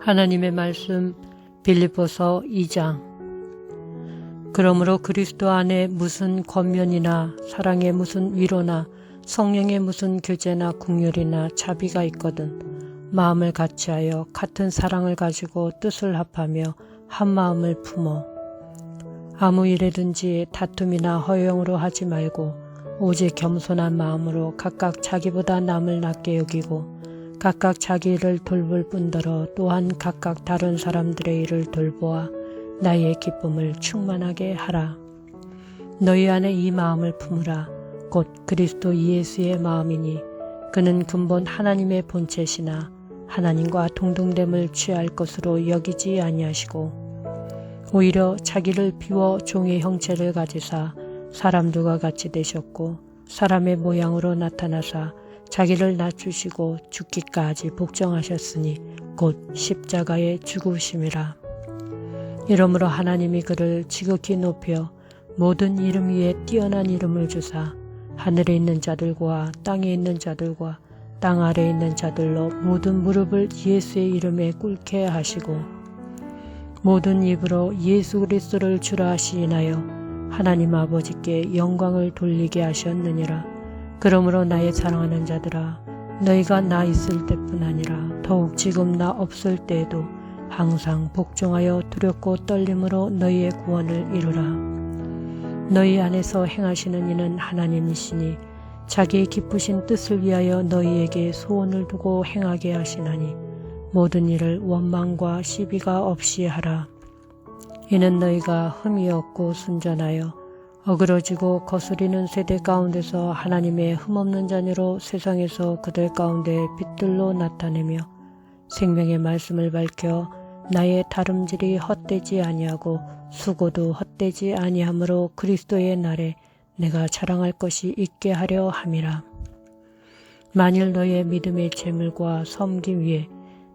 하나님의 말씀 빌립보서 2장. 그러므로 그리스도 안에 무슨 권면이나 사랑의 무슨 위로나 성령의 무슨 교제나 긍휼이나 자비가 있거든 마음을 같이하여 같은 사랑을 가지고 뜻을 합하며 한 마음을 품어 아무 일에든지 다툼이나 허영으로 하지 말고 오직 겸손한 마음으로 각각 자기보다 남을 낮게 여기고 각각 자기 일을 돌볼 뿐더러 또한 각각 다른 사람들의 일을 돌보아 나의 기쁨을 충만하게 하라. 너희 안에 이 마음을 품으라. 곧 그리스도 예수의 마음이니 그는 근본 하나님의 본체시나 하나님과 동등됨을 취할 것으로 여기지 아니하시고 오히려 자기를 비워 종의 형체를 가지사 사람들과 같이 되셨고 사람의 모양으로 나타나사 자기를 낮추시고 죽기까지 복종하셨으니 곧 십자가의 죽으심이라. 이러므로 하나님이 그를 지극히 높여 모든 이름 위에 뛰어난 이름을 주사 하늘에 있는 자들과 땅에 있는 자들과 땅 아래에 있는 자들로 모든 무릎을 예수의 이름에 꿇게 하시고 모든 입으로 예수 그리스도를 주라 하시나요 하나님 아버지께 영광을 돌리게 하셨느니라. 그러므로 나의 사랑하는 자들아, 너희가 나 있을 때뿐 아니라 더욱 지금 나 없을 때에도 항상 복종하여 두렵고 떨림으로 너희의 구원을 이루라. 너희 안에서 행하시는 이는 하나님이시니 자기의 기쁘신 뜻을 위하여 너희에게 소원을 두고 행하게 하시나니 모든 일을 원망과 시비가 없이 하라. 이는 너희가 흠이 없고 순전하여 어그러지고 거스리는 세대 가운데서 하나님의 흠없는 자녀로 세상에서 그들 가운데 빛들로 나타내며 생명의 말씀을 밝혀 나의 다름질이 헛되지 아니하고 수고도 헛되지 아니하므로 그리스도의 날에 내가 자랑할 것이 있게 하려 함이라. 만일 너의 믿음의 재물과 섬김 위에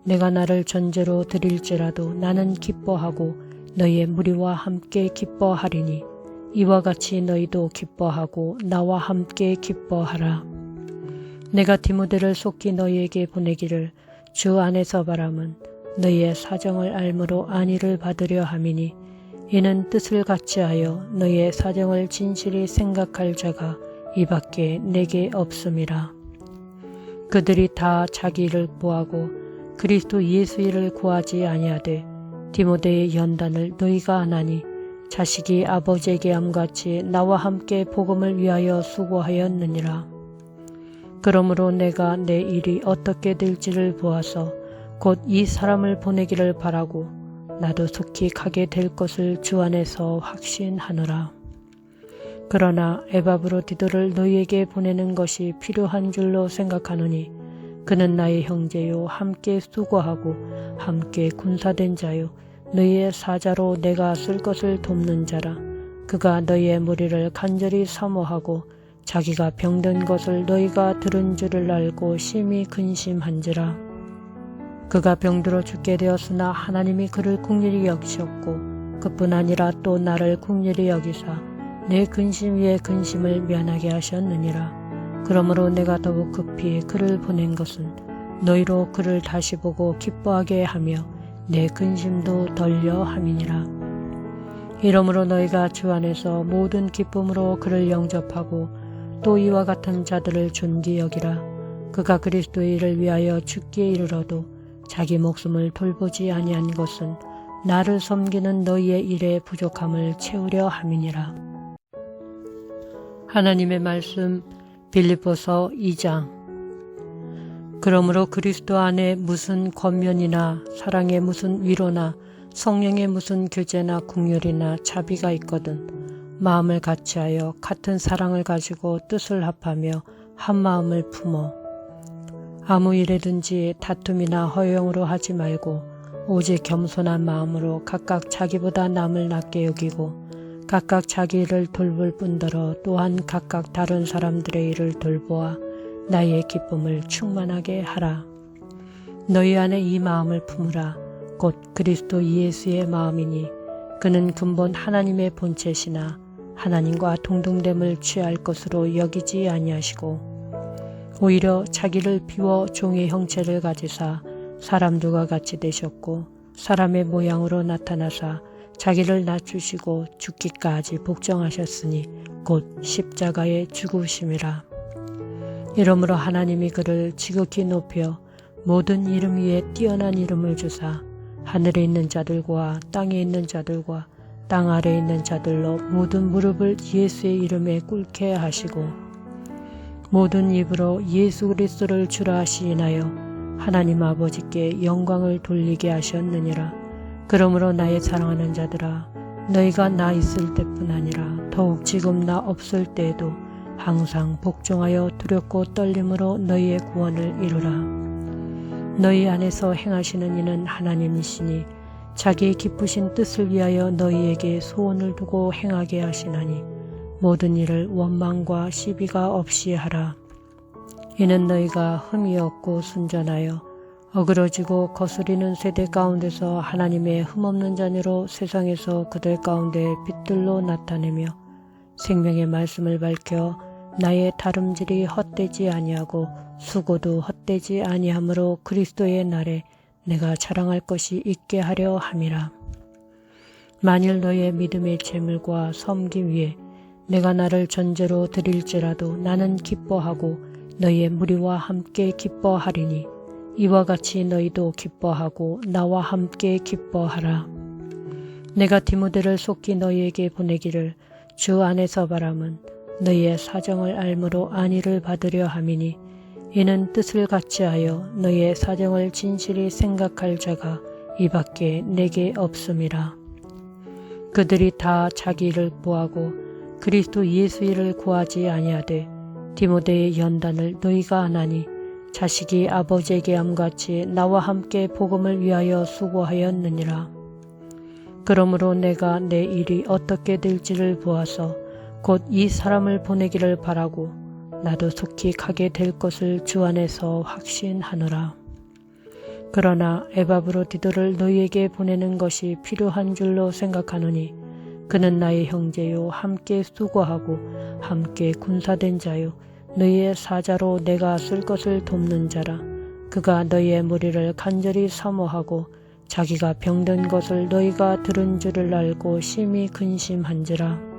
내가 나를 전제로 드릴지라도 나는 기뻐하고 너희의 무리와 함께 기뻐하리니 이와 같이 너희도 기뻐하고 나와 함께 기뻐하라. 내가 디모데를 속히 너희에게 보내기를 주 안에서 바람은 너희의 사정을 알므로 안위를 받으려 함이니 이는 뜻을 같이하여 너희의 사정을 진실히 생각할 자가 이밖에 내게 없음이라. 그들이 다 자기 일을 구하고 그리스도 예수 일을 구하지 아니하되 디모데의 연단을 너희가 안하니 자식이 아버지에게 함같이 나와 함께 복음을 위하여 수고하였느니라. 그러므로 내가 내 일이 어떻게 될지를 보아서 곧 이 사람을 보내기를 바라고 나도 속히 가게 될 것을 주 안에서 확신하노라. 그러나 에바브로디도를 너희에게 보내는 것이 필요한 줄로 생각하노니 그는 나의 형제요 함께 수고하고 함께 군사된 자요 너희의 사자로 내가 쓸 것을 돕는 자라. 그가 너희의 무리를 간절히 사모하고 자기가 병든 것을 너희가 들은 줄을 알고 심히 근심한지라. 그가 병들어 죽게 되었으나 하나님이 그를 긍휼히 여기셨고 그뿐 아니라 또 나를 긍휼히 여기사 내 근심 위에 근심을 면하게 하셨느니라. 그러므로 내가 더욱 급히 그를 보낸 것은 너희로 그를 다시 보고 기뻐하게 하며 내 근심도 덜려 함이니라. 이러므로 너희가 주 안에서 모든 기쁨으로 그를 영접하고 또 이와 같은 자들을 존귀 여기라. 그가 그리스도의 일을 위하여 죽기에 이르러도 자기 목숨을 돌보지 아니한 것은 나를 섬기는 너희의 일의 부족함을 채우려 함이니라. 하나님의 말씀 빌립보서 2장. 그러므로 그리스도 안에 무슨 권면이나 사랑의 무슨 위로나 성령의 무슨 교제나 긍휼이나 자비가 있거든 마음을 같이하여 같은 사랑을 가지고 뜻을 합하며 한 마음을 품어 아무 일에든지 다툼이나 허영으로 하지 말고 오직 겸손한 마음으로 각각 자기보다 남을 낮게 여기고 각각 자기 일을 돌볼 뿐더러 또한 각각 다른 사람들의 일을 돌보아 나의 기쁨을 충만하게 하라. 너희 안에 이 마음을 품으라. 곧 그리스도 예수의 마음이니 그는 근본 하나님의 본체시나 하나님과 동등됨을 취할 것으로 여기지 아니하시고 오히려 자기를 비워 종의 형체를 가지사 사람들과 같이 되셨고 사람의 모양으로 나타나사 자기를 낮추시고 죽기까지 복종하셨으니 곧 십자가에 죽으심이라. 이러므로 하나님이 그를 지극히 높여 모든 이름 위에 뛰어난 이름을 주사 하늘에 있는 자들과 땅에 있는 자들과 땅 아래에 있는 자들로 모든 무릎을 예수의 이름에 꿇게 하시고 모든 입으로 예수 그리스도를 주라 시인하여 하나님 아버지께 영광을 돌리게 하셨느니라. 그러므로 나의 사랑하는 자들아, 너희가 나 있을 때뿐 아니라 더욱 지금 나 없을 때에도 항상 복종하여 두렵고 떨림으로 너희의 구원을 이루라. 너희 안에서 행하시는 이는 하나님이시니 자기의 기쁘신 뜻을 위하여 너희에게 소원을 두고 행하게 하시나니 모든 일을 원망과 시비가 없이 하라. 이는 너희가 흠이 없고 순전하여 어그러지고 거스리는 세대 가운데서 하나님의 흠없는 자녀로 세상에서 그들 가운데 빛들로 나타내며 생명의 말씀을 밝혀 나의 다름질이 헛되지 아니하고 수고도 헛되지 아니하므로 그리스도의 날에 내가 자랑할 것이 있게 하려 함이라. 만일 너의 믿음의 재물과 섬김 위에 내가 나를 전제로 드릴지라도 나는 기뻐하고 너희의 무리와 함께 기뻐하리니 이와 같이 너희도 기뻐하고 나와 함께 기뻐하라. 내가 디모데를 속히 너희에게 보내기를 주 안에서 바람은 너희의 사정을 알므로 안위를 받으려 함이니 이는 뜻을 같이하여 너희의 사정을 진실히 생각할 자가 이밖에 내게 없음이라. 그들이 다 자기 일을 구하고 그리스도 예수 일을 구하지 아니하되 디모데의 연단을 너희가 안하니 자식이 아버지에게 함같이 나와 함께 복음을 위하여 수고하였느니라. 그러므로 내가 내 일이 어떻게 될지를 보아서 곧 이 사람을 보내기를 바라고 나도 속히 가게 될 것을 주 안에서 확신하노라. 그러나 에바브로디도를 너희에게 보내는 것이 필요한 줄로 생각하노니 그는 나의 형제요 함께 수고하고 함께 군사된 자요 너희의 사자로 내가 쓸 것을 돕는 자라. 그가 너희의 무리를 간절히 사모하고 자기가 병든 것을 너희가 들은 줄을 알고 심히 근심한지라.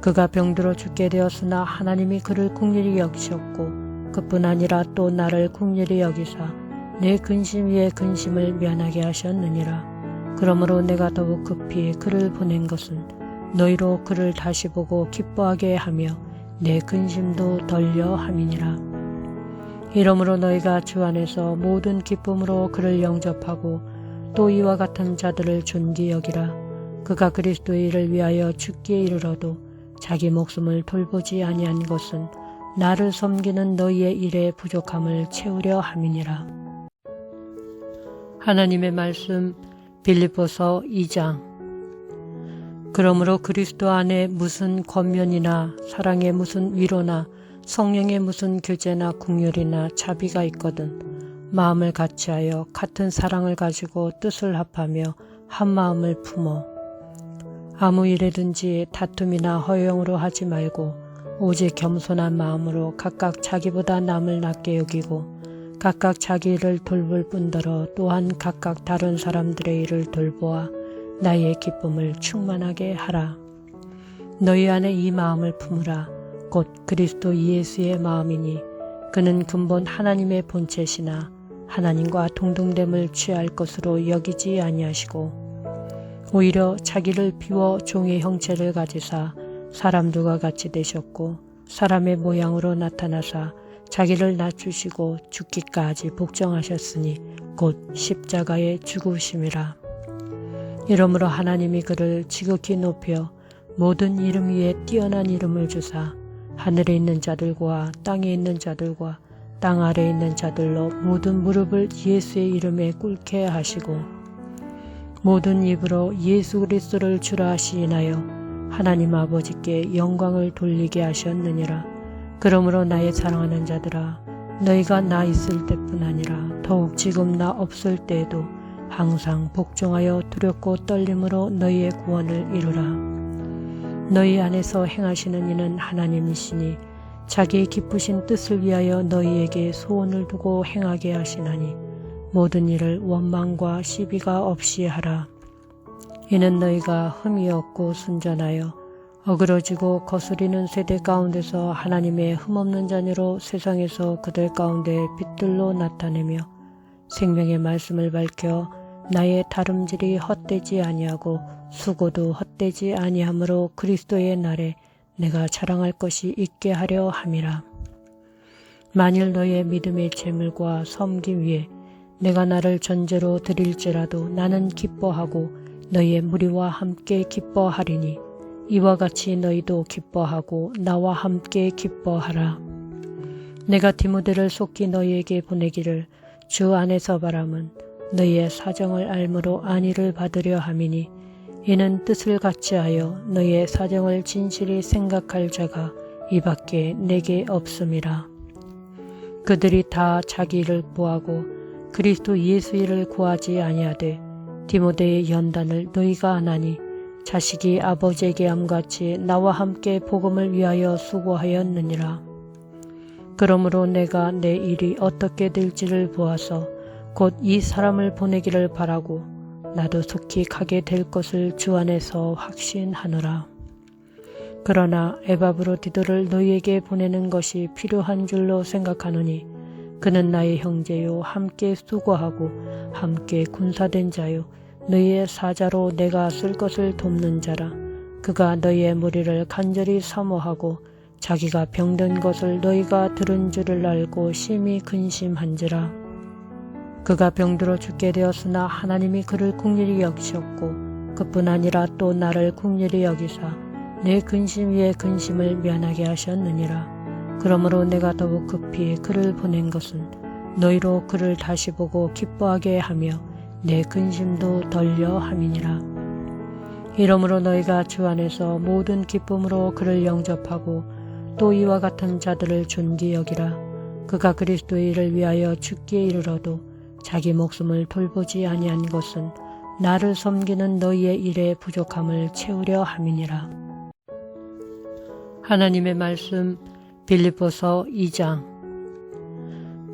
그가 병들어 죽게 되었으나 하나님이 그를 긍휼히 여기셨고 그뿐 아니라 또 나를 긍휼히 여기사 내 근심 위에 근심을 면하게 하셨느니라. 그러므로 내가 더욱 급히 그를 보낸 것은 너희로 그를 다시 보고 기뻐하게 하며 내 근심도 덜려 함이니라. 이러므로 너희가 주 안에서 모든 기쁨으로 그를 영접하고 또 이와 같은 자들을 존귀 여기라. 그가 그리스도의 일을 위하여 죽기에 이르러도 자기 목숨을 돌보지 아니한 것은 나를 섬기는 너희의 일의 부족함을 채우려 함이니라. 하나님의 말씀 빌립보서 2장. 그러므로 그리스도 안에 무슨 권면이나 사랑의 무슨 위로나 성령의 무슨 교제나 긍휼이나 자비가 있거든 마음을 같이하여 같은 사랑을 가지고 뜻을 합하며 한 마음을 품어 아무 일에든지 다툼이나 허영으로 하지 말고 오직 겸손한 마음으로 각각 자기보다 남을 낮게 여기고 각각 자기 일을 돌볼 뿐더러 또한 각각 다른 사람들의 일을 돌보아 나의 기쁨을 충만하게 하라. 너희 안에 이 마음을 품으라. 곧 그리스도 예수의 마음이니 그는 근본 하나님의 본체시나 하나님과 동등됨을 취할 것으로 여기지 아니하시고 오히려 자기를 비워 종의 형체를 가지사 사람들과 같이 되셨고 사람의 모양으로 나타나사 자기를 낮추시고 죽기까지 복종하셨으니 곧 십자가에 죽으심이라. 이러므로 하나님이 그를 지극히 높여 모든 이름 위에 뛰어난 이름을 주사 하늘에 있는 자들과 땅에 있는 자들과 땅 아래에 있는 자들로 모든 무릎을 예수의 이름에 꿇게 하시고 모든 입으로 예수 그리스도를 주라 시인하여 하나님 아버지께 영광을 돌리게 하셨느니라. 그러므로 나의 사랑하는 자들아, 너희가 나 있을 때뿐 아니라 더욱 지금 나 없을 때에도 항상 복종하여 두렵고 떨림으로 너희의 구원을 이루라. 너희 안에서 행하시는 이는 하나님이시니 자기의 기쁘신 뜻을 위하여 너희에게 소원을 두고 행하게 하시나니 모든 일을 원망과 시비가 없이 하라. 이는 너희가 흠이 없고 순전하여 어그러지고 거스리는 세대 가운데서 하나님의 흠없는 자녀로 세상에서 그들 가운데 빛들로 나타내며 생명의 말씀을 밝혀 나의 다름질이 헛되지 아니하고 수고도 헛되지 아니하므로 그리스도의 날에 내가 자랑할 것이 있게 하려 함이라. 만일 너의 믿음의 재물과 섬김 위에 내가 나를 전제로 드릴지라도 나는 기뻐하고 너희의 무리와 함께 기뻐하리니 이와 같이 너희도 기뻐하고 나와 함께 기뻐하라. 내가 디모데를 속히 너희에게 보내기를 주 안에서 바람은 너희의 사정을 알므로 안위를 받으려 함이니 이는 뜻을 같이 하여 너희의 사정을 진실히 생각할 자가 이밖에 내게 없음이라. 그들이 다 자기 일을 구하고 그리스도 예수 일을 구하지 아니하되 디모데의 연단을 너희가 안하니 자식이 아버지에게 함같이 나와 함께 복음을 위하여 수고하였느니라. 그러므로 내가 내 일이 어떻게 될지를 보아서 곧 이 사람을 보내기를 바라고 나도 속히 가게 될 것을 주 안에서 확신하노라. 그러나 에바브로디도를 너희에게 보내는 것이 필요한 줄로 생각하노니 그는 나의 형제요 함께 수고하고 함께 군사된 자요 너희의 사자로 내가 쓸 것을 돕는 자라. 그가 너희의 무리를 간절히 사모하고 자기가 병든 것을 너희가 들은 줄을 알고 심히 근심한지라. 그가 병들어 죽게 되었으나 하나님이 그를 긍휼히 여기셨고 그뿐 아니라 또 나를 긍휼히 여기사 내 근심 위에 근심을 면하게 하셨느니라. 그러므로 내가 더욱 급히 그를 보낸 것은 너희로 그를 다시 보고 기뻐하게 하며 내 근심도 덜려 함이니라. 이러므로 너희가 주 안에서 모든 기쁨으로 그를 영접하고 또 이와 같은 자들을 존귀 여기라. 그가 그리스도의 일을 위하여 죽기에 이르러도 자기 목숨을 돌보지 아니한 것은 나를 섬기는 너희의 일의 부족함을 채우려 함이니라. 하나님의 말씀 빌립보서 2장.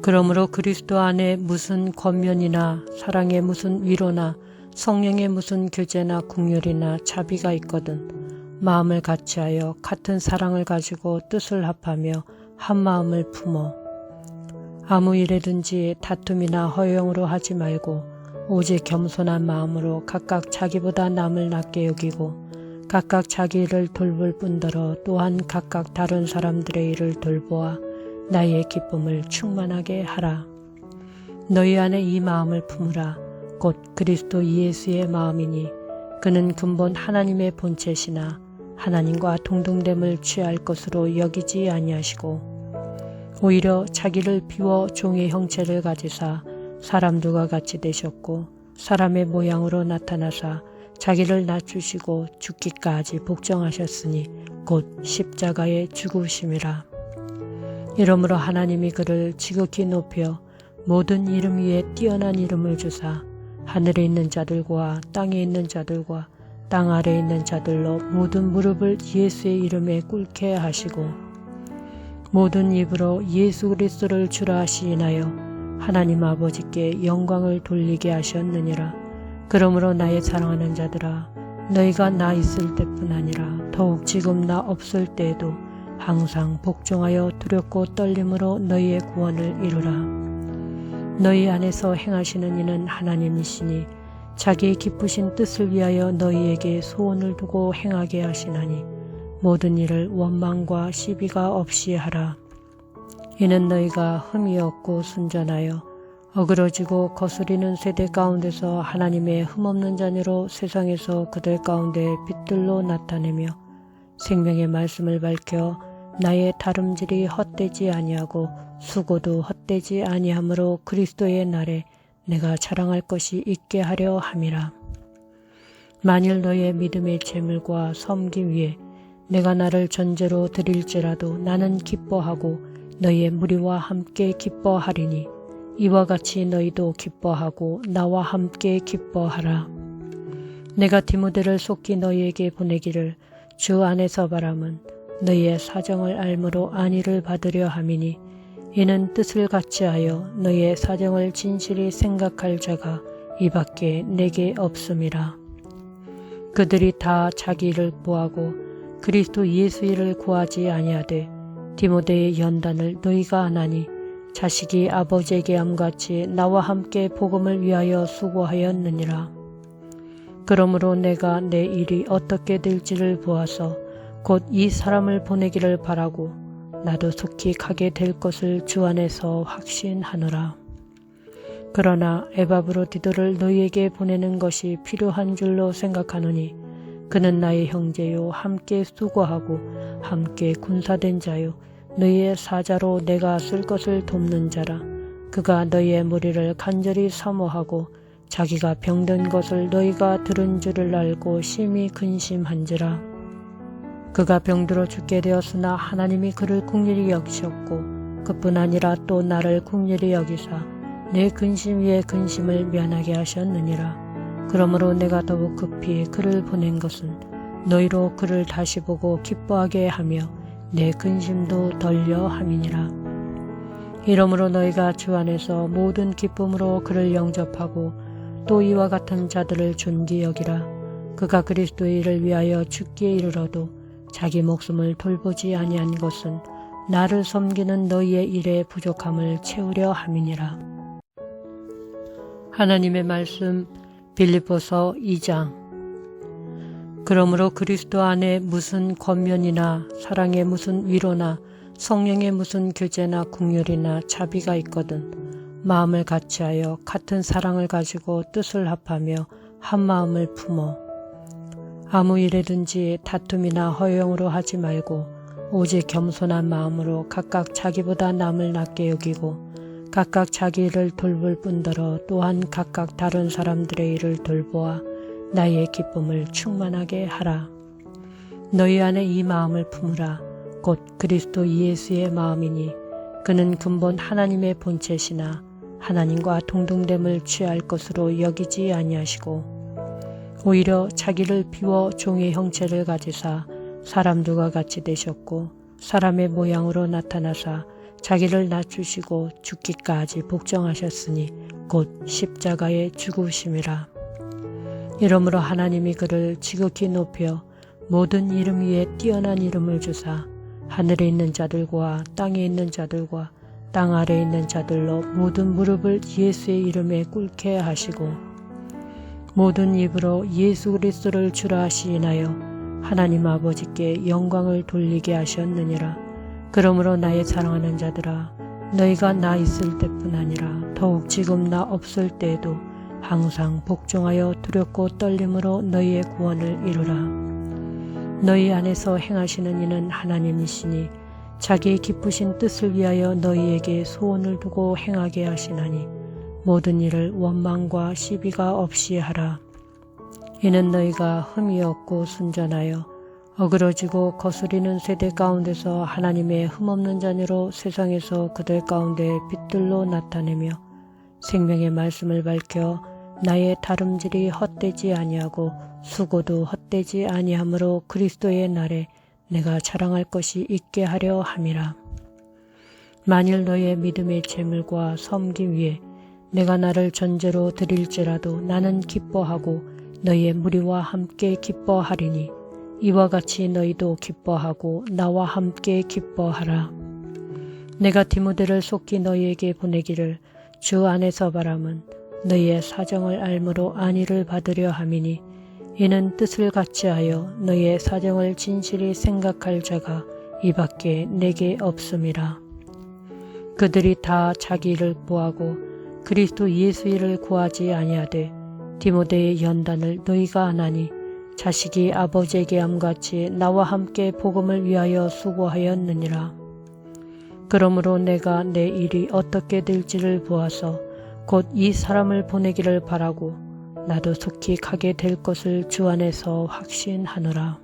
그러므로 그리스도 안에 무슨 권면이나 사랑의 무슨 위로나 성령의 무슨 교제나 긍휼이나 자비가 있거든 마음을 같이하여 같은 사랑을 가지고 뜻을 합하며 한 마음을 품어 아무 일에든지 다툼이나 허영으로 하지 말고 오직 겸손한 마음으로 각각 자기보다 남을 낮게 여기고 각각 자기 일을 돌볼 뿐더러 또한 각각 다른 사람들의 일을 돌보아 나의 기쁨을 충만하게 하라. 너희 안에 이 마음을 품으라. 곧 그리스도 예수의 마음이니 그는 근본 하나님의 본체시나 하나님과 동등됨을 취할 것으로 여기지 아니하시고 오히려 자기를 비워 종의 형체를 가지사 사람들과 같이 되셨고 사람의 모양으로 나타나사 자기를 낮추시고 죽기까지 복종하셨으니 곧 십자가에 죽으심이라. 이러므로 하나님이 그를 지극히 높여 모든 이름 위에 뛰어난 이름을 주사 하늘에 있는 자들과 땅에 있는 자들과 땅 아래에 있는 자들로 모든 무릎을 예수의 이름에 꿇게 하시고 모든 입으로 예수 그리스도를 주라 시인하여 하나님 아버지께 영광을 돌리게 하셨느니라. 그러므로 나의 사랑하는 자들아 너희가 나 있을 때뿐 아니라 더욱 지금 나 없을 때에도 항상 복종하여 두렵고 떨림으로 너희의 구원을 이루라. 너희 안에서 행하시는 이는 하나님이시니 자기의 기쁘신 뜻을 위하여 너희에게 소원을 두고 행하게 하시나니 모든 일을 원망과 시비가 없이 하라. 이는 너희가 흠이 없고 순전하여 어그러지고 거스리는 세대 가운데서 하나님의 흠없는 자녀로 세상에서 그들 가운데 빛들로 나타내며 생명의 말씀을 밝혀 나의 다름질이 헛되지 아니하고 수고도 헛되지 아니하므로 그리스도의 날에 내가 자랑할 것이 있게 하려 함이라. 만일 너의 믿음의 재물과 섬김 위에 내가 나를 전제로 드릴지라도 나는 기뻐하고 너희의 무리와 함께 기뻐하리니 이와 같이 너희도 기뻐하고 나와 함께 기뻐하라. 내가 디모데를 속히 너희에게 보내기를 주 안에서 바람은 너희의 사정을 알므로 안위를 받으려 함이니 이는 뜻을 같이하여 너희의 사정을 진실히 생각할 자가 이밖에 내게 없음이라. 그들이 다 자기 일을 구하고 그리스도 예수 일을 구하지 아니하되 디모데의 연단을 너희가 안 하니 자식이 아버지에게 함같이 나와 함께 복음을 위하여 수고하였느니라. 그러므로 내가 내 일이 어떻게 될지를 보아서 곧 이 사람을 보내기를 바라고 나도 속히 가게 될 것을 주 안에서 확신하노라. 그러나 에바브로디도를 너희에게 보내는 것이 필요한 줄로 생각하노니 그는 나의 형제요 함께 수고하고 함께 군사된 자요 너희의 사자로 내가 쓸 것을 돕는 자라. 그가 너희의 무리를 간절히 사모하고 자기가 병든 것을 너희가 들은 줄을 알고 심히 근심한지라. 그가 병들어 죽게 되었으나 하나님이 그를 긍휼히 여기셨고 그뿐 아니라 또 나를 긍휼히 여기사 내 근심 위에 근심을 면하게 하셨느니라. 그러므로 내가 더욱 급히 그를 보낸 것은 너희로 그를 다시 보고 기뻐하게 하며 내 근심도 덜려 함이니라. 이러므로 너희가 주 안에서 모든 기쁨으로 그를 영접하고 또 이와 같은 자들을 존귀 여기라. 그가 그리스도의 일을 위하여 죽기에 이르러도 자기 목숨을 돌보지 아니한 것은 나를 섬기는 너희의 일의 부족함을 채우려 함이니라. 하나님의 말씀 빌립보서 2장. 그러므로 그리스도 안에 무슨 권면이나 사랑의 무슨 위로나 성령의 무슨 교제나 긍휼이나 자비가 있거든 마음을 같이하여 같은 사랑을 가지고 뜻을 합하며 한 마음을 품어 아무 일에든지 다툼이나 허영으로 하지 말고 오직 겸손한 마음으로 각각 자기보다 남을 낮게 여기고 각각 자기 일을 돌볼 뿐더러 또한 각각 다른 사람들의 일을 돌보아 나의 기쁨을 충만하게 하라. 너희 안에 이 마음을 품으라. 곧 그리스도 예수의 마음이니 그는 근본 하나님의 본체시나 하나님과 동등됨을 취할 것으로 여기지 아니하시고 오히려 자기를 비워 종의 형체를 가지사 사람들과 같이 되셨고 사람의 모양으로 나타나사 자기를 낮추시고 죽기까지 복종하셨으니 곧 십자가의 죽으심이라. 이러므로 하나님이 그를 지극히 높여 모든 이름 위에 뛰어난 이름을 주사 하늘에 있는 자들과 땅에 있는 자들과 땅 아래에 있는 자들로 모든 무릎을 예수의 이름에 꿇게 하시고 모든 입으로 예수 그리스도를 주라 하시나요 하나님 아버지께 영광을 돌리게 하셨느니라. 그러므로 나의 사랑하는 자들아 너희가 나 있을 때뿐 아니라 더욱 지금 나 없을 때에도 항상 복종하여 두렵고 떨림으로 너희의 구원을 이루라. 너희 안에서 행하시는 이는 하나님이시니 자기의 기쁘신 뜻을 위하여 너희에게 소원을 두고 행하게 하시나니 모든 일을 원망과 시비가 없이 하라. 이는 너희가 흠이 없고 순전하여 어그러지고 거스리는 세대 가운데서 하나님의 흠없는 자녀로 세상에서 그들 가운데 빛들로 나타내며 생명의 말씀을 밝혀 나의 다름질이 헛되지 아니하고 수고도 헛되지 아니하므로 그리스도의 날에 내가 자랑할 것이 있게 하려 함이라. 만일 너의 믿음의 재물과 섬김 위에 내가 나를 전제로 드릴지라도 나는 기뻐하고 너희의 무리와 함께 기뻐하리니 이와 같이 너희도 기뻐하고 나와 함께 기뻐하라. 내가 디모데를 속히 너희에게 보내기를 주 안에서 바람은 너희의 사정을 알므로 안위를 받으려 함이니 이는 뜻을 같이하여 너희의 사정을 진실히 생각할 자가 이밖에 내게 없음이라. 그들이 다 자기 일을 구하고 그리스도 예수 일을 구하지 아니하되 디모데의 연단을 너희가 안 하니 자식이 아버지에게 함같이 나와 함께 복음을 위하여 수고하였느니라. 그러므로 내가 내 일이 어떻게 될지를 보아서 곧 이 사람을 보내기를 바라고 나도 속히 가게 될 것을 주 안에서 확신하노라.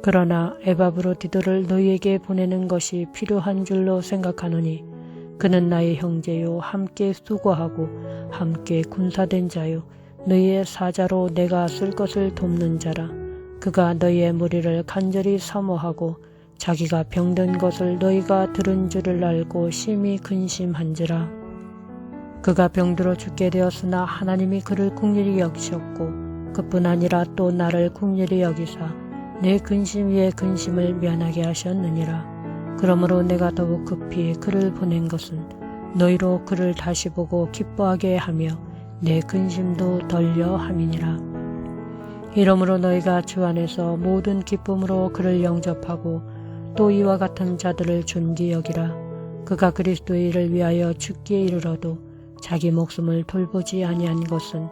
그러나 에바브로디도를 너희에게 보내는 것이 필요한 줄로 생각하노니 그는 나의 형제요 함께 수고하고 함께 군사된 자요 너희의 사자로 내가 쓸 것을 돕는 자라. 그가 너희의 무리를 간절히 사모하고 자기가 병든 것을 너희가 들은 줄을 알고 심히 근심한지라. 그가 병들어 죽게 되었으나 하나님이 그를 긍휼히 여기셨고 그뿐 아니라 또 나를 긍휼히 여기사 내 근심 위에 근심을 면하게 하셨느니라. 그러므로 내가 더욱 급히 그를 보낸 것은 너희로 그를 다시 보고 기뻐하게 하며 내 근심도 덜려 함이니라. 이러므로 너희가 주 안에서 모든 기쁨으로 그를 영접하고 또 이와 같은 자들을 존귀 여기라. 그가 그리스도의 일을 위하여 죽기에 이르러도 자기 목숨을 돌보지 아니한 것은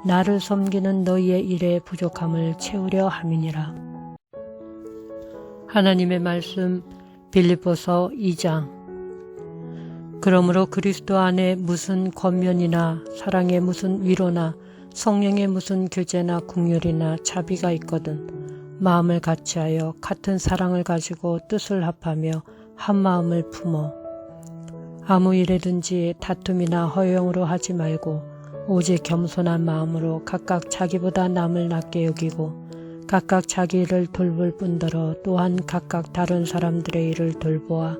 나를 섬기는 너희의 일의 부족함을 채우려 함이니라. 하나님의 말씀 빌립보서 2장. 그러므로 그리스도 안에 무슨 권면이나 사랑의 무슨 위로나 성령의 무슨 교제나 긍휼이나 자비가 있거든 마음을 같이하여 같은 사랑을 가지고 뜻을 합하며 한 마음을 품어 아무 일에든지 다툼이나 허영으로 하지 말고 오직 겸손한 마음으로 각각 자기보다 남을 낮게 여기고 각각 자기 일을 돌볼 뿐더러 또한 각각 다른 사람들의 일을 돌보아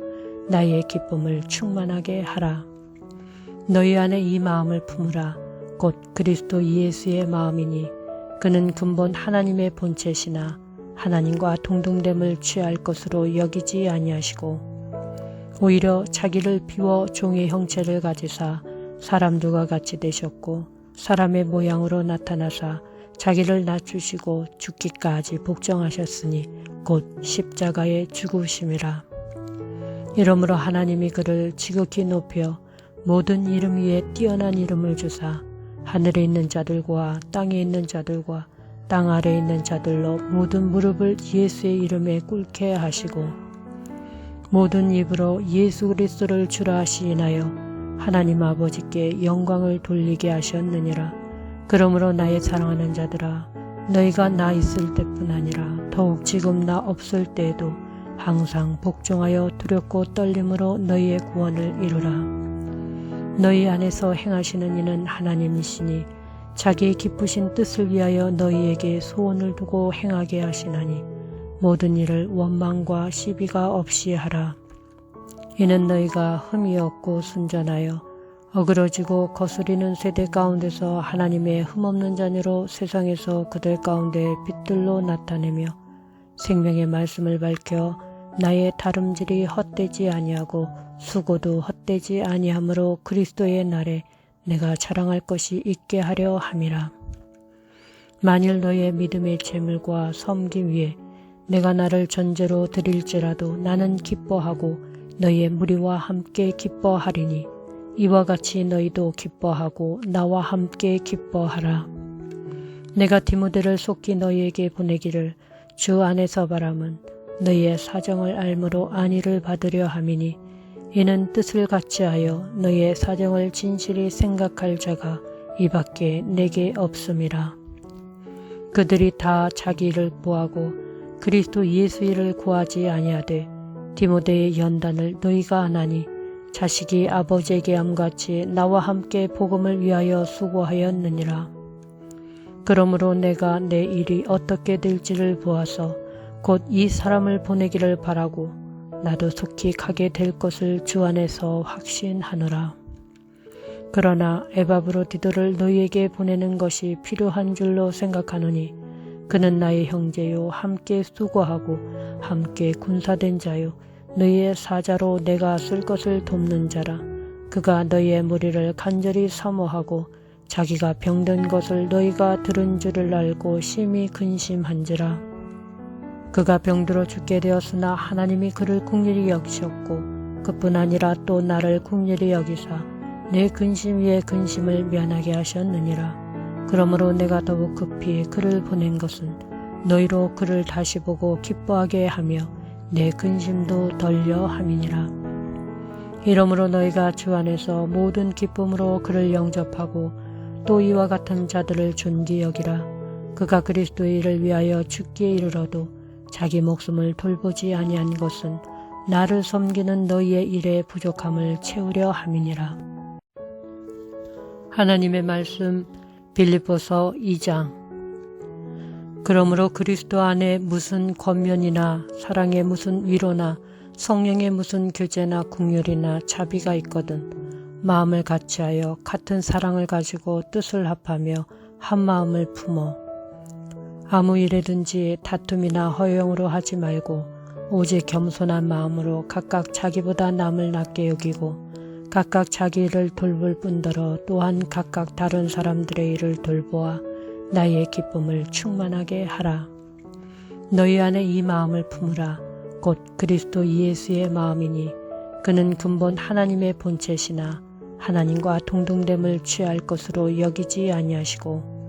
나의 기쁨을 충만하게 하라. 너희 안에 이 마음을 품으라. 곧 그리스도 예수의 마음이니 그는 근본 하나님의 본체시나 하나님과 동등됨을 취할 것으로 여기지 아니하시고 오히려 자기를 비워 종의 형체를 가지사 사람들과 같이 되셨고 사람의 모양으로 나타나사 자기를 낮추시고 죽기까지 복종하셨으니 곧 십자가의 죽으심이라. 이러므로 하나님이 그를 지극히 높여 모든 이름 위에 뛰어난 이름을 주사 하늘에 있는 자들과 땅에 있는 자들과 땅 아래에 있는 자들로 모든 무릎을 예수의 이름에 꿇게 하시고 모든 입으로 예수 그리스도를 주라 시인하여 하나님 아버지께 영광을 돌리게 하셨느니라. 그러므로 나의 사랑하는 자들아 너희가 나 있을 때뿐 아니라 더욱 지금 나 없을 때에도 항상 복종하여 두렵고 떨림으로 너희의 구원을 이루라. 너희 안에서 행하시는 이는 하나님이시니 자기의 기쁘신 뜻을 위하여 너희에게 소원을 두고 행하게 하시나니 모든 일을 원망과 시비가 없이 하라. 이는 너희가 흠이 없고 순전하여 어그러지고 거스리는 세대 가운데서 하나님의 흠없는 자녀로 세상에서 그들 가운데 빛들로 나타내며 생명의 말씀을 밝혀 나의 다름질이 헛되지 아니하고 수고도 헛되지 아니하므로 그리스도의 날에 내가 자랑할 것이 있게 하려 함이라. 만일 너의 믿음의 재물과 섬김 위에 내가 나를 전제로 드릴지라도 나는 기뻐하고 너희의 무리와 함께 기뻐하리니 이와 같이 너희도 기뻐하고 나와 함께 기뻐하라. 내가 디모데를 속히 너희에게 보내기를 주 안에서 바람은 너희의 사정을 알므로 안위를 받으려 함이니 이는 뜻을 같이하여 너희의 사정을 진실히 생각할 자가 이밖에 내게 없음이라. 그들이 다 자기 일을 구하고 그리스도 예수 일을 구하지 아니하되 디모데의 연단을 너희가 안하니 자식이 아버지에게 함같이 나와 함께 복음을 위하여 수고하였느니라. 그러므로 내가 내 일이 어떻게 될지를 보아서 곧 이 사람을 보내기를 바라고 나도 속히 가게 될 것을 주 안에서 확신하노라. 그러나 에바브로디도를 너희에게 보내는 것이 필요한 줄로 생각하노니 그는 나의 형제요 함께 수고하고 함께 군사된 자요 너희의 사자로 내가 쓸 것을 돕는 자라. 그가 너희의 무리를 간절히 사모하고 자기가 병든 것을 너희가 들은 줄을 알고 심히 근심한지라. 그가 병들어 죽게 되었으나 하나님이 그를 긍휼히 여기셨고 그뿐 아니라 또 나를 긍휼히 여기사 내 근심 위에 근심을 면하게 하셨느니라. 그러므로 내가 더욱 급히 그를 보낸 것은 너희로 그를 다시 보고 기뻐하게 하며 내 근심도 덜려 함이니라. 이러므로 너희가 주 안에서 모든 기쁨으로 그를 영접하고 또 이와 같은 자들을 존귀 여기라. 그가 그리스도의 일을 위하여 죽기에 이르러도 자기 목숨을 돌보지 아니한 것은 나를 섬기는 너희의 일의 부족함을 채우려 함이니라. 하나님의 말씀 빌립보서 2장. 그러므로 그리스도 안에 무슨 권면이나 사랑의 무슨 위로나 성령의 무슨 교제나 긍휼이나 자비가 있거든 마음을 같이하여 같은 사랑을 가지고 뜻을 합하며 한 마음을 품어 아무 일에든지 다툼이나 허영으로 하지 말고 오직 겸손한 마음으로 각각 자기보다 남을 낮게 여기고 각각 자기 일을 돌볼 뿐더러 또한 각각 다른 사람들의 일을 돌보아 나의 기쁨을 충만하게 하라. 너희 안에 이 마음을 품으라. 곧 그리스도 예수의 마음이니 그는 근본 하나님의 본체시나 하나님과 동등됨을 취할 것으로 여기지 아니하시고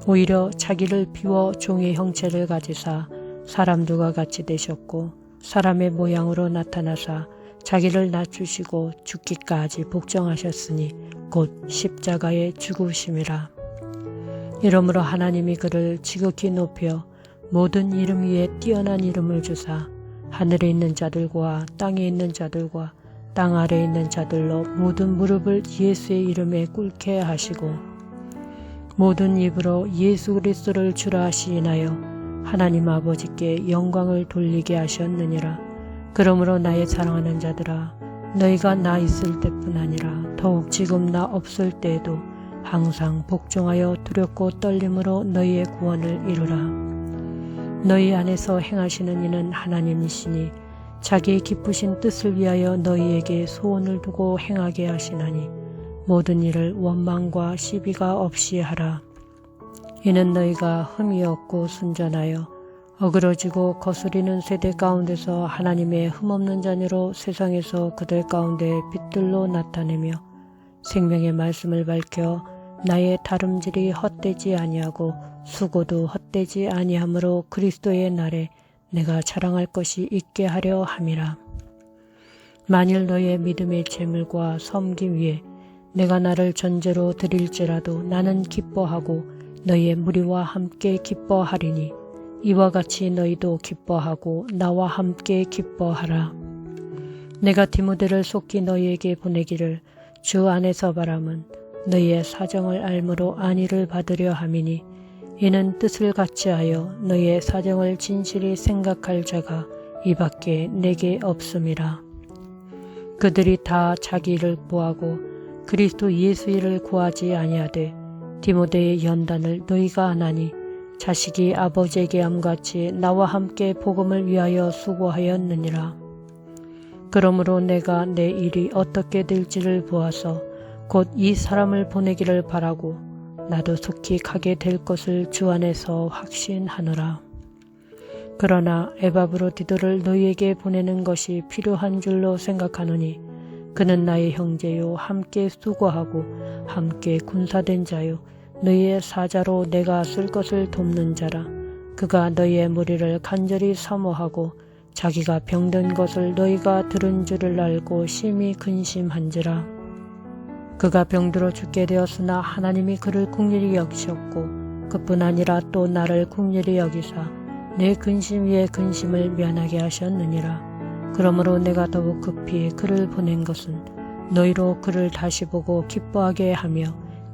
오히려 자기를 비워 종의 형체를 가지사 사람들과 같이 되셨고 사람의 모양으로 나타나사 자기를 낮추시고 죽기까지 복종하셨으니 곧 십자가에 죽으심이라. 이러므로 하나님이 그를 지극히 높여 모든 이름 위에 뛰어난 이름을 주사 하늘에 있는 자들과 땅에 있는 자들과 땅 아래에 있는 자들로 모든 무릎을 예수의 이름에 꿇게 하시고 모든 입으로 예수 그리스도를 주라 시인하여 하나님 아버지께 영광을 돌리게 하셨느니라. 그러므로 나의 사랑하는 자들아 너희가 나 있을 때뿐 아니라 더욱 지금 나 없을 때에도 항상 복종하여 두렵고 떨림으로 너희의 구원을 이루라. 너희 안에서 행하시는 이는 하나님이시니 자기의 기쁘신 뜻을 위하여 너희에게 소원을 두고 행하게 하시나니 모든 일을 원망과 시비가 없이 하라. 이는 너희가 흠이 없고 순전하여 어그러지고 거스리는 세대 가운데서 하나님의 흠없는 자녀로 세상에서 그들 가운데 빛들로 나타내며 생명의 말씀을 밝혀 나의 다름질이 헛되지 아니하고 수고도 헛되지 아니하므로 그리스도의 날에 내가 자랑할 것이 있게 하려 함이라. 만일 너의 믿음의 재물과 섬김 위에 내가 나를 전제로 드릴지라도 나는 기뻐하고 너희의 무리와 함께 기뻐하리니 이와 같이 너희도 기뻐하고 나와 함께 기뻐하라. 내가 디모데를 속히 너희에게 보내기를 주 안에서 바람은 너희의 사정을 알므로 안위를 받으려 함이니 이는 뜻을 같이하여 너희의 사정을 진실히 생각할 자가 이밖에 내게 없음이라. 그들이 다 자기 일을 구하고 그리스도 예수 일을 구하지 아니하되 디모데의 연단을 너희가 안하니 자식이 아버지에게 암같이 나와 함께 복음을 위하여 수고하였느니라. 그러므로 내가 내 일이 어떻게 될지를 보아서 곧 이 사람을 보내기를 바라고 나도 속히 가게 될 것을 주 안에서 확신하노라. 그러나 에바브로디도를 너희에게 보내는 것이 필요한 줄로 생각하노니 그는 나의 형제요 함께 수고하고 함께 군사된 자요 너희의 사자로 내가 쓸 것을 돕는 자라. 그가 너희의 무리를 간절히 사모하고 자기가 병든 것을 너희가 들은 줄을 알고 심히 근심한지라. 그가 병들어 죽게 되었으나 하나님이 그를 긍휼히 여기셨고 그뿐 아니라 또 나를 긍휼히 여기사 내 근심 위에 근심을 면하게 하셨느니라. 그러므로 내가 더욱 급히 그를 보낸 것은 너희로 그를 다시 보고 기뻐하게 하며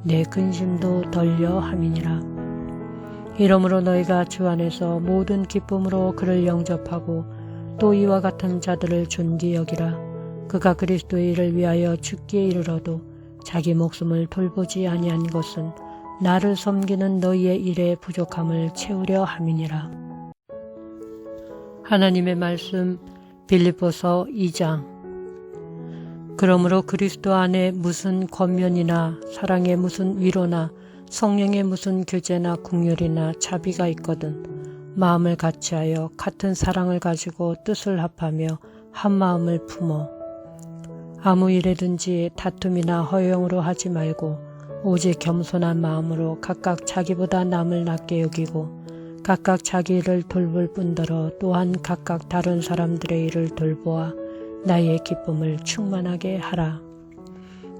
내 근심도 덜려 함이니라. 이러므로 너희가 주 안에서 모든 기쁨으로 그를 영접하고 또 이와 같은 자들을 존귀 여기라. 그가 그리스도의 일을 위하여 죽기에 이르러도 자기 목숨을 돌보지 아니한 것은 나를 섬기는 너희의 일의 부족함을 채우려 함이니라. 하나님의 말씀 빌립보서 2장. 그러므로 그리스도 안에 무슨 권면이나 사랑의 무슨 위로나 성령의 무슨 교제나 긍휼이나 자비가 있거든 마음을 같이하여 같은 사랑을 가지고 뜻을 합하며 한 마음을 품어 아무 일에든지 다툼이나 허영으로 하지 말고 오직 겸손한 마음으로 각각 자기보다 남을 낮게 여기고 각각 자기 일을 돌볼 뿐더러 또한 각각 다른 사람들의 일을 돌보아 나의 기쁨을 충만하게 하라.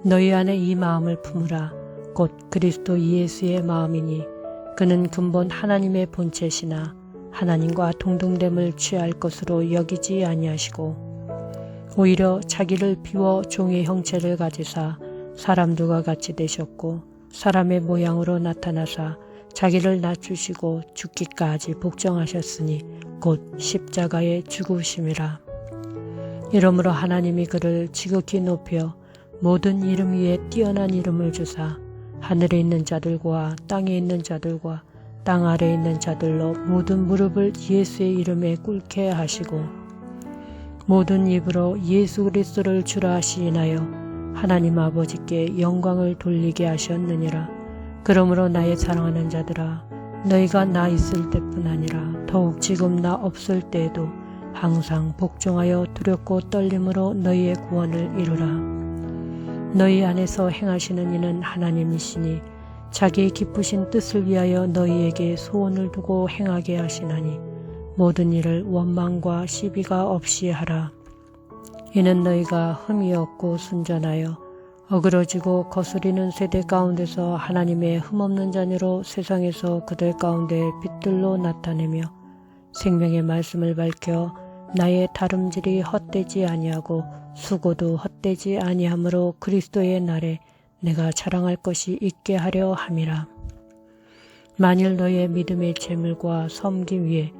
너희 안에 이 마음을 품으라. 곧 그리스도 예수의 마음이니 그는 근본 하나님의 본체시나 하나님과 동등됨을 취할 것으로 여기지 아니하시고 오히려 자기를 비워 종의 형체를 가지사 사람들과 같이 되셨고 사람의 모양으로 나타나사 자기를 낮추시고 죽기까지 복종하셨으니 곧 십자가에 죽으심이라. 이러므로 하나님이 그를 지극히 높여 모든 이름 위에 뛰어난 이름을 주사 하늘에 있는 자들과 땅에 있는 자들과 땅 아래에 있는 자들로 모든 무릎을 예수의 이름에 꿇게 하시고 모든 입으로 예수 그리스도를 주라 시인하여 하나님 아버지께 영광을 돌리게 하셨느니라. 그러므로 나의 사랑하는 자들아, 너희가 나 있을 때뿐 아니라 더욱 지금 나 없을 때에도 항상 복종하여 두렵고 떨림으로 너희의 구원을 이루라. 너희 안에서 행하시는 이는 하나님이시니 자기의 기쁘신 뜻을 위하여 너희에게 소원을 두고 행하게 하시나니 모든 일을 원망과 시비가 없이 하라. 이는 너희가 흠이 없고 순전하여 어그러지고 거스리는 세대 가운데서 하나님의 흠없는 자녀로 세상에서 그들 가운데 빛들로 나타내며 생명의 말씀을 밝혀 나의 다름질이 헛되지 아니하고 수고도 헛되지 아니하므로 그리스도의 날에 내가 자랑할 것이 있게 하려 함이라. 만일 너의 믿음의 재물과 섬김 위에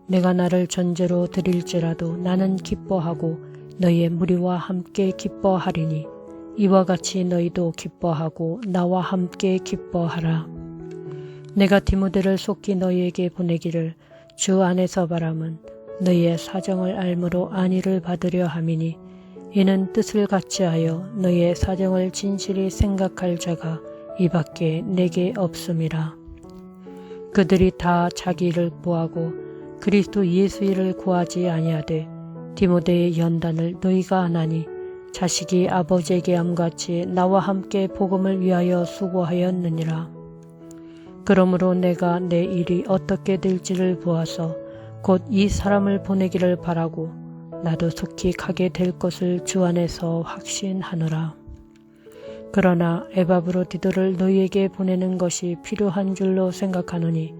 내가 나를 전제로 드릴지라도 나는 기뻐하고 너희의 무리와 함께 기뻐하리니 이와 같이 너희도 기뻐하고 나와 함께 기뻐하라. 내가 디모데를 속히 너희에게 보내기를 주 안에서 바람은 너희의 사정을 알므로 안위를 받으려 함이니 이는 뜻을 같이하여 너희의 사정을 진실히 생각할 자가 이밖에 내게 없음이라. 그들이 다 자기 일을 구하고 그리스도 예수 일을 구하지 아니하되 디모데의 연단을 너희가 안하니 자식이 아버지에게 함같이 나와 함께 복음을 위하여 수고하였느니라. 그러므로 내가 내 일이 어떻게 될지를 보아서 곧 이 사람을 보내기를 바라고 나도 속히 가게 될 것을 주 안에서 확신하노라. 그러나 에바브로디도를 너희에게 보내는 것이 필요한 줄로 생각하노니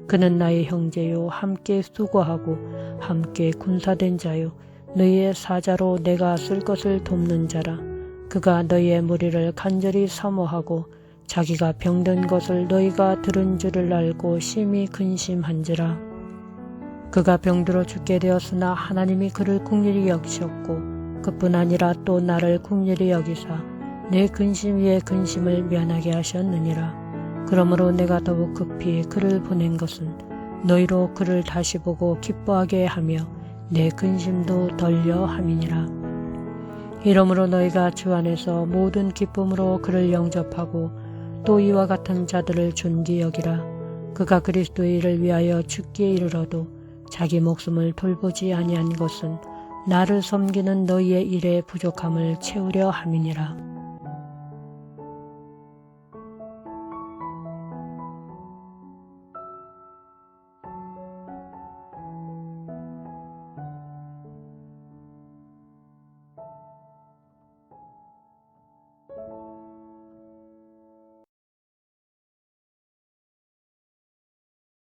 그는 나의 형제요 함께 수고하고 함께 군사된 자요 너희의 사자로 내가 쓸 것을 돕는 자라. 그가 너희의 무리를 간절히 사모하고 자기가 병든 것을 너희가 들은 줄을 알고 심히 근심한지라. 그가 병들어 죽게 되었으나 하나님이 그를 긍휼히 여기셨고 그뿐 아니라 또 나를 긍휼히 여기사 내 근심 위에 근심을 면하게 하셨느니라. 그러므로 내가 더욱 급히 그를 보낸 것은 너희로 그를 다시 보고 기뻐하게 하며 내 근심도 덜려 함이니라. 이러므로 너희가 주 안에서 모든 기쁨으로 그를 영접하고 또 이와 같은 자들을 존귀 여기라. 그가 그리스도의 일을 위하여 죽기에 이르러도 자기 목숨을 돌보지 아니한 것은 나를 섬기는 너희의 일의 부족함을 채우려 함이니라.